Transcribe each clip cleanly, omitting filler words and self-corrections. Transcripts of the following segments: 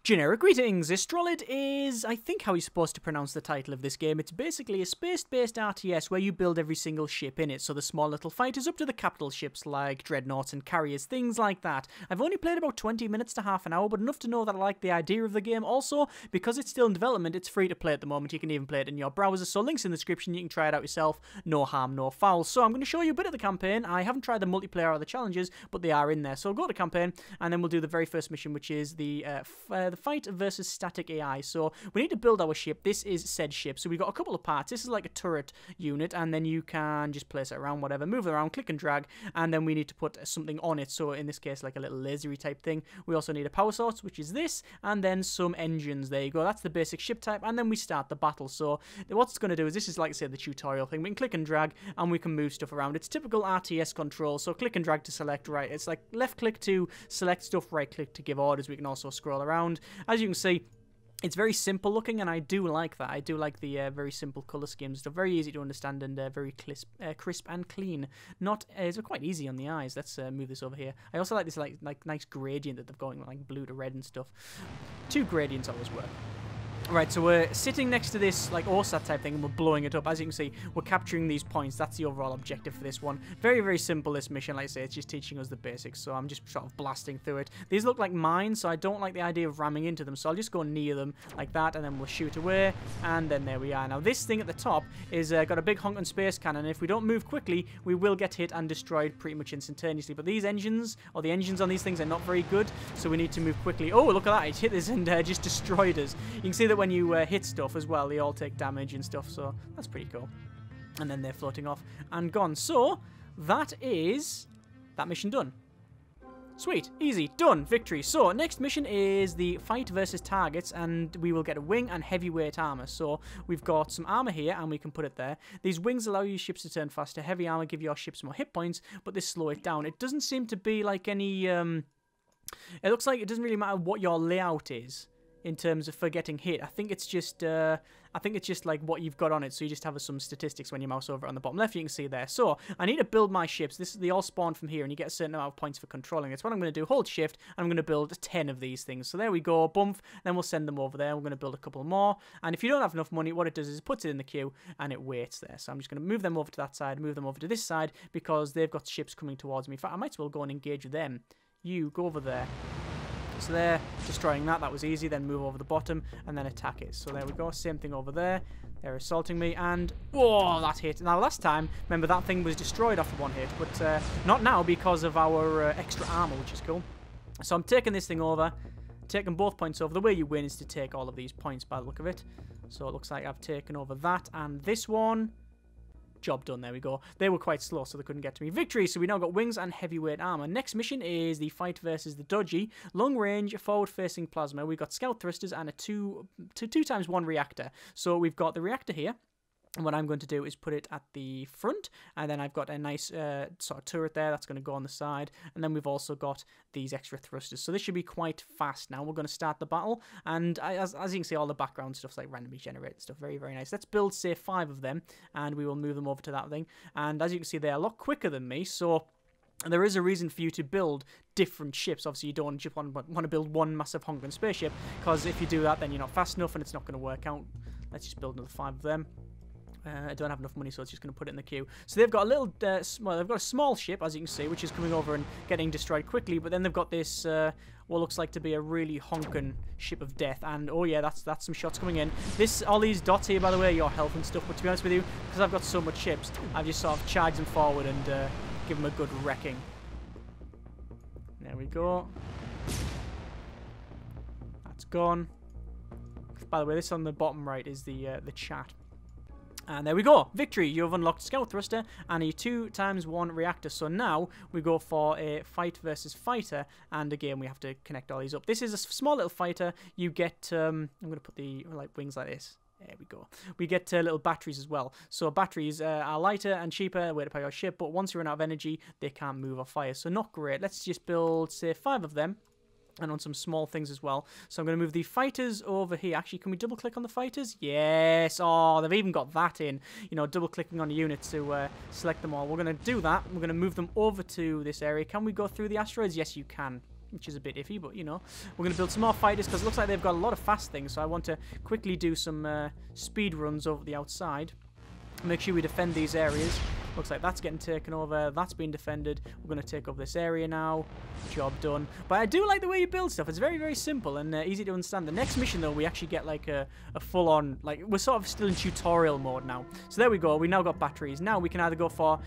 Generic greetings! Istrolid is, I think, how you're supposed to pronounce the title of this game. It's basically a space-based RTS where you build every single ship in it, so the small little fighters up to the capital ships like dreadnoughts and carriers, things like that. I've only played about 20 minutes to half an hour, but enough to know that I like the idea of the game. Also, because it's still in development, it's free to play at the moment. You can even play it in your browser, so links in the description, you can try it out yourself. No harm, no foul. So I'm going to show you a bit of the campaign. I haven't tried the multiplayer or the challenges, but they are in there. So go to campaign, and then we'll do the very first mission, which is the fight versus static AI. So we need to build our ship. This is said ship. So we've got a couple of parts. This is like a turret unit, and then you can just place it around, whatever, move it around, click and drag, and then we need to put something on it. So in this case, like a little lasery type thing. We also need a power source, which is this, and then some engines. There you go. That's the basic ship type, and then we start the battle. So what it's going to do is, this is like I said, the tutorial thing. We can click and drag, and we can move stuff around. It's typical RTS control. So click and drag to select, right. It's like left click to select stuff, right click to give orders. We can also scroll around. As you can see, it's very simple looking, and I do like that. I do like the very simple colour schemes. They're very easy to understand and very crisp and clean. It's quite easy on the eyes. Let's move this over here. I also like this like nice gradient that they've got, like blue to red and stuff. 2 gradients always work. Right, so we're sitting next to this, like, OSAT type thing, and we're blowing it up. As you can see, we're capturing these points. That's the overall objective for this one. Very, very simple, this mission. Like I say, it's just teaching us the basics, so I'm just sort of blasting through it. These look like mines, so I don't like the idea of ramming into them, so I'll just go near them like that, and then we'll shoot away, and then there we are. Now, this thing at the top is got a big honking space cannon, and if we don't move quickly, we will get hit and destroyed pretty much instantaneously. But these engines, or the engines on these things, are not very good, so we need to move quickly. Oh, look at that. It hit this and just destroyed us. You can see that when you hit stuff as well, they all take damage and stuff, so that's pretty cool. And then they're floating off and gone. So that is that mission done. Sweet, easy, done, victory. So next mission is the fight versus targets, and we will get a wing and heavyweight armor. So we've got some armor here, and we can put it there. These wings allow your ships to turn faster. Heavy armor give your ships more hit points, but they slow it down. It doesn't seem to be like any it looks like it doesn't really matter what your layout is in terms of for getting hit. I think it's just like what you've got on it, so you just have some statistics when you mouse over on the bottom left. You can see there. So I need to build my ships. They all spawn from here, and you get a certain amount of points for controlling it. So what I'm going to do, hold shift, and I'm going to build 10 of these things. So there we go, bump. Then we'll send them over there. We're going to build a couple more, and if you don't have enough money, what it does is it puts it in the queue and it waits there. So I'm just going to move them over to that side, move them over to this side, because they've got ships coming towards me. In fact, I might as well go and engage with them. You go over there. So there, destroying that, that was easy. Then move over the bottom and then attack it. So there we go, same thing over there. They're assaulting me, and oh, that hit. Now last time, remember, that thing was destroyed after one hit, but not now because of our extra armor, which is cool. So I'm taking this thing over, taking both points over. The way you win is to take all of these points by the look of it. So it looks like I've taken over that and this one. Job done, there we go. They were quite slow, so they couldn't get to me. Victory! So we now got wings and heavyweight armor. Next mission is the fight versus the dodgy. Long range, forward-facing plasma. We've got scout thrusters and a 2x1 reactor. So we've got the reactor here. And what I'm going to do is put it at the front, and then I've got a nice sort of turret there that's going to go on the side, and then we've also got these extra thrusters. So this should be quite fast now. We're going to start the battle, and as you can see, all the background stuff's like randomly generated stuff. Very, very nice. Let's build, say, 5 of them, and we will move them over to that thing. And as you can see, they're a lot quicker than me, so there is a reason for you to build different ships. Obviously, you don't just want to build one massive honking spaceship, because if you do that, then you're not fast enough, and it's not going to work out. Let's just build another 5 of them. I don't have enough money, so it's just going to put it in the queue. So they've got a little, well, they've got a small ship, as you can see, which is coming over and getting destroyed quickly. But then they've got this, what looks like to be a really honking ship of death. And oh yeah, that's some shots coming in. All these dots here, by the way, are your health and stuff. But to be honest with you, because I've got so much ships, I've just sort of charged them forward and give them a good wrecking. There we go. That's gone. By the way, this on the bottom right is the chat. And there we go. Victory. You have unlocked Scout Thruster and a 2x1 reactor. So now we go for a fight versus fighter. And again, we have to connect all these up. This is a small little fighter. You get, I'm going to put the wings like this. There we go. We get little batteries as well. So batteries are lighter and cheaper way to power your ship. But once you run out of energy, they can't move or fire. So not great. Let's just build, say, 5 of them. And on some small things as well. So I'm going to move the fighters over here. Actually, can we double click on the fighters? Yes. Oh, they've even got that in. You know, double clicking on the units to select them all. We're going to do that. We're going to move them over to this area. Can we go through the asteroids? Yes, you can. which is a bit iffy, but, you know. We're going to build some more fighters, because it looks like they've got a lot of fast things, so I want to quickly do some speed runs over the outside. Make sure we defend these areas. Looks like that's getting taken over. That's been defended. We're going to take over this area now. Job done. But I do like the way you build stuff. It's very, very simple and easy to understand. The next mission, though, we actually get like a full-on... Like, we're sort of still in tutorial mode now. So there we go. We now got batteries. Now we can either go for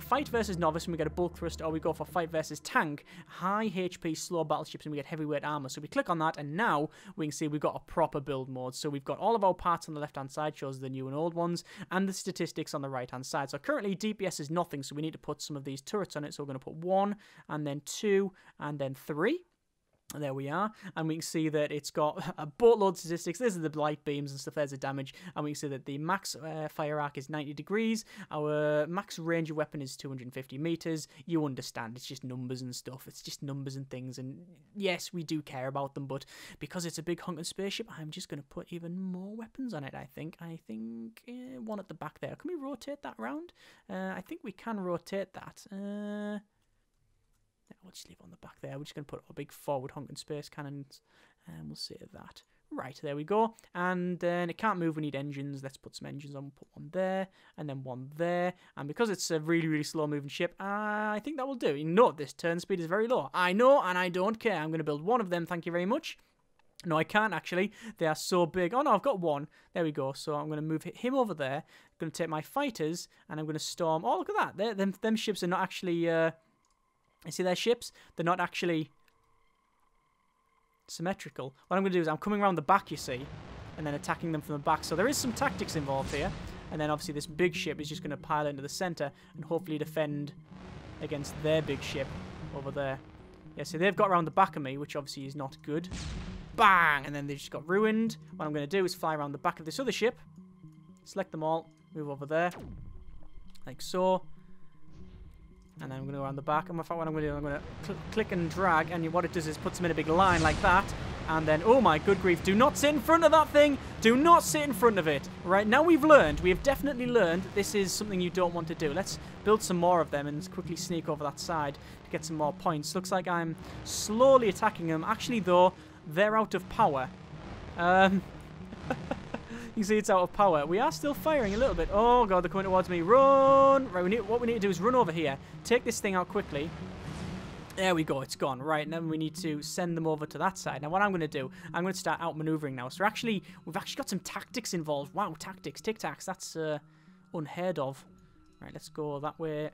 fight versus novice and we get a bulk thrust, or we go for fight versus tank, high HP, slow battleships, and we get heavyweight armor. So we click on that, and now we can see we've got a proper build mode. So we've got all of our parts on the left-hand side, shows the new and old ones, and the statistics on the right-hand side. So currently, DPS is nothing, so we need to put some of these turrets on it. So we're going to put 1, and then 2, and then 3. And there we are, and we can see that it's got a boatload of statistics. There's the light beams and stuff, there's the damage, and we can see that the max fire arc is 90 degrees, our max range of weapon is 250 meters. You understand, it's just numbers and stuff, it's just numbers and things, and yes, we do care about them, but because it's a big hunting spaceship, I'm just going to put even more weapons on it, I think. One at the back there. Can we rotate that round? I think we can rotate that. We'll just leave it on the back there. We're just going to put a big forward honking space cannons, and we'll save that. Right, there we go. And then it can't move, we need engines. Let's put some engines on. We'll put one there, and then one there. And because it's a really, really slow moving ship, I think that will do. You know, this turn speed is very low. I know, and I don't care. I'm going to build one of them, thank you very much. No, I can't actually. They are so big. Oh no, I've got one. There we go. So I'm going to move him over there. I'm going to take my fighters, and I'm going to storm. Oh, look at that. Them ships are not actually... You see their ships? They're not actually symmetrical. What I'm going to do is I'm coming around the back, you see, and then attacking them from the back. So there is some tactics involved here. And then obviously this big ship is just going to pile into the center and hopefully defend against their big ship over there. Yeah, so they've got around the back of me, which obviously is not good. Bang! And then they just got ruined. What I'm going to do is fly around the back of this other ship. Select them all. Move over there. Like so. And then I'm going to go around the back. And what I'm going to do, I'm going to click and drag. And what it does is puts them in a big line like that. And then, oh my good grief, do not sit in front of that thing. Do not sit in front of it. Right, now we have definitely learned that this is something you don't want to do. Let's build some more of them and quickly sneak over that side to get some more points. Looks like I'm slowly attacking them. Actually, though, they're out of power. You see it's out of power. We are still firing a little bit. Oh, God, they're coming towards me. Run! Right, what we need to do is run over here. Take this thing out quickly. There we go, it's gone. Right, and then we need to send them over to that side. Now, what I'm going to do, I'm going to start outmaneuvering now. So we've actually got some tactics involved. Wow, tactics, tic-tacs, that's unheard of. Right, let's go that way.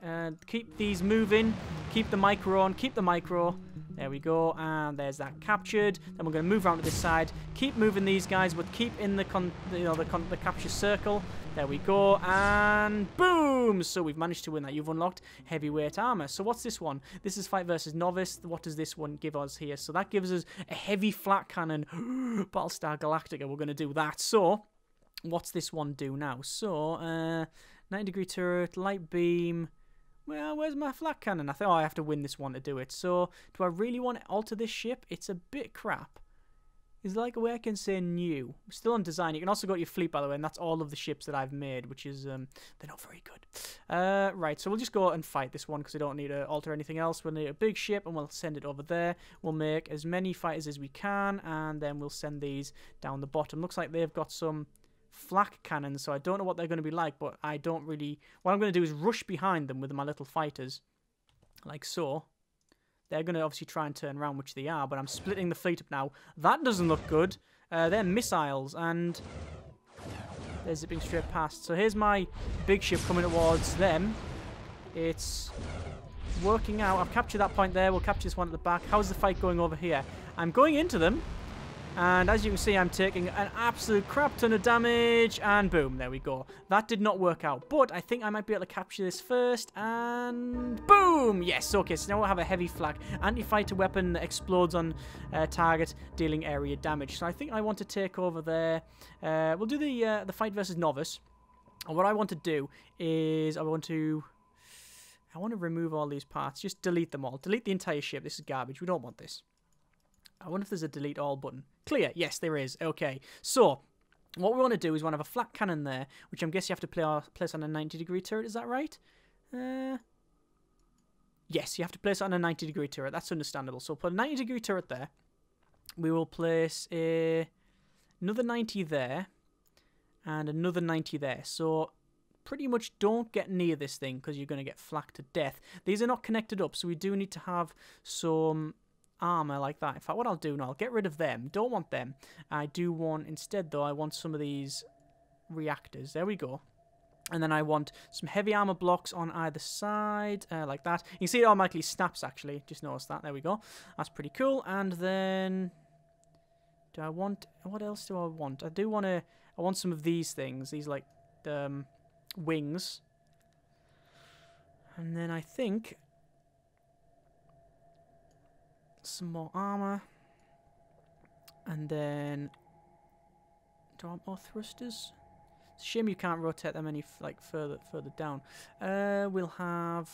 Keep these moving. Keep the micro on. Keep the micro. There we go. And there's that captured. Then we're going to move around to this side. Keep moving these guys, but keep in the capture circle. There we go. And boom! So we've managed to win that. You've unlocked heavyweight armor. So what's this one? This is fight versus novice. What does this one give us here? So that gives us a heavy flat cannon. Battlestar Galactica. We're going to do that. So what's this one do now? So 90-degree turret, light beam. Well, where's my flat cannon? I thought I have to win this one to do it. So, do I really want to alter this ship? It's a bit crap. Is there like a way I can say new? We're still on design. You can also go to your fleet, by the way, and that's all of the ships that I've made, which is, they're not very good. Right, so we'll just go and fight this one because we don't need to alter anything else. We'll need a big ship, and we'll send it over there. We'll make as many fighters as we can, and then we'll send these down the bottom. Looks like they've got some flak cannons, so I don't know what they're going to be like, but I don't really... What I'm going to do is rush behind them with my little fighters, like so. They're going to obviously try and turn around, which they are, but I'm splitting the fleet up now. That doesn't look good. They're missiles, and they're zipping straight past. So here's my big ship coming towards them. It's working out. I've captured that point there. We'll capture this one at the back. How's the fight going over here? I'm going into them. And as you can see, I'm taking an absolute crap ton of damage. And boom, there we go. That did not work out. But I think I might be able to capture this first. And boom! Yes, okay, so now I have a heavy flak. Anti-fighter weapon that explodes on target, dealing area damage. So I think I want to take over there. We'll do the fight versus novice. And what I want to do is I want to remove all these parts. Just delete them all. Delete the entire ship. This is garbage. We don't want this. I wonder if there's a delete all button. Clear. Yes, there is. Okay. So, what we want to do is we want to have a flat cannon there, which I'm guessing you have to place on a 90-degree turret. Is that right? Yes, you have to place it on a 90-degree turret. That's understandable. So put a 90-degree turret there. We will place another 90 there. And another 90 there. So pretty much don't get near this thing because you're going to get flaked to death. These are not connected up, so we do need to have some armor like that. In fact, what I'll do now, I'll get rid of them. Don't want them. I do want, instead though, I want some of these reactors. There we go. And then I want some heavy armor blocks on either side, like that. You can see it automatically snaps, actually. Just notice that. There we go. That's pretty cool. And then, do I want, what else do I want? I do want to, I want some of these things. These, like, wings. And then I think some more armor. And then, do I want more thrusters? It's a shame you can't rotate them any further down. We'll have,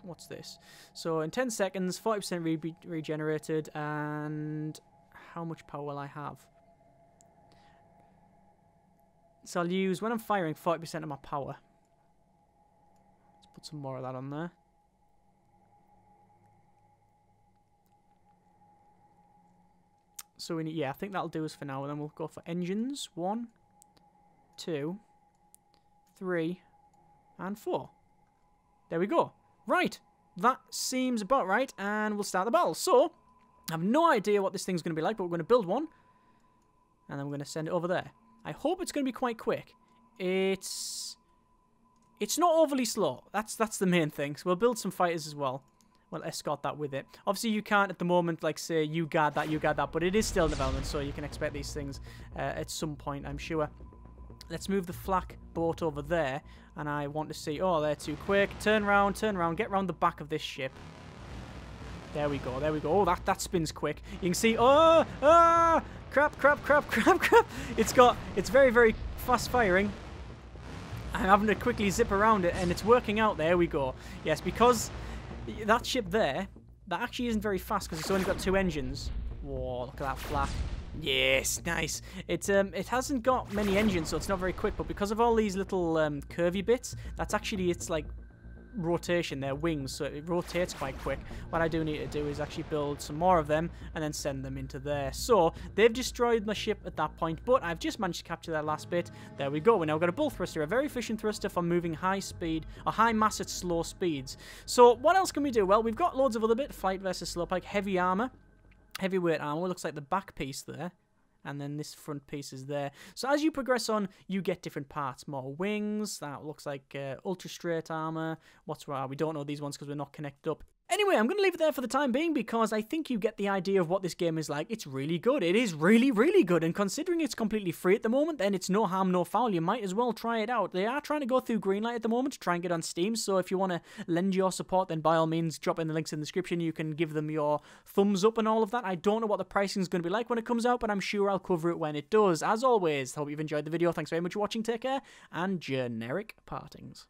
what's this? So in 10 seconds, 40% regenerated, and how much power will I have? So I'll use, when I'm firing, 40% of my power. Let's put some more of that on there. So we need, yeah, I think that'll do us for now, and then we'll go for engines. 1, 2, 3, and 4. There we go. Right, that seems about right, and we'll start the battle. So, I have no idea what this thing's going to be like, but we're going to build one, and then we're going to send it over there. I hope it's going to be quite quick. It's not overly slow. That's the main thing. So we'll build some fighters as well. We'll escort that with it. Obviously, you can't at the moment, like, say, you guard that, but it is still in development, so you can expect these things at some point, I'm sure. Let's move the flak boat over there, and I want to see... Oh, they're too quick. Turn around, get round the back of this ship. There we go, there we go. Oh, that spins quick. You can see... Oh! Ah! Crap. It's very, very fast firing. I'm having to quickly zip around it, and it's working out. There we go. Yes, because that ship there, that actually isn't very fast, because it's only got 2 engines. Whoa, look at that flak. Yes, nice. It hasn't got many engines, so it's not very quick, but because of all these little curvy bits, that's actually its like rotation, their wings, so it rotates quite quick. What I do need to do is actually build some more of them and then send them into there. So they've destroyed my ship at that point, but I've just managed to capture that last bit. There we go. We now got a bull thruster, a very efficient thruster for moving high speed or high mass at slow speeds. So what else can we do? Well, we've got loads of other bit. Flight versus slope, like heavy armor. Heavyweight armor, looks like the back piece there, and then this front piece is there. So as you progress on, you get different parts. More wings, that looks like ultra straight armor. What's wrong? We don't know these ones because we're not connected up. Anyway, I'm going to leave it there for the time being because I think you get the idea of what this game is like. It's really good. It is really, really good. And considering it's completely free at the moment, then it's no harm, no foul. You might as well try it out. They are trying to go through Greenlight at the moment to try and get on Steam. So if you want to lend your support, then by all means, drop in the links in the description. You can give them your thumbs up and all of that. I don't know what the pricing is going to be like when it comes out, but I'm sure I'll cover it when it does. As always, hope you've enjoyed the video. Thanks very much for watching. Take care, and generic partings.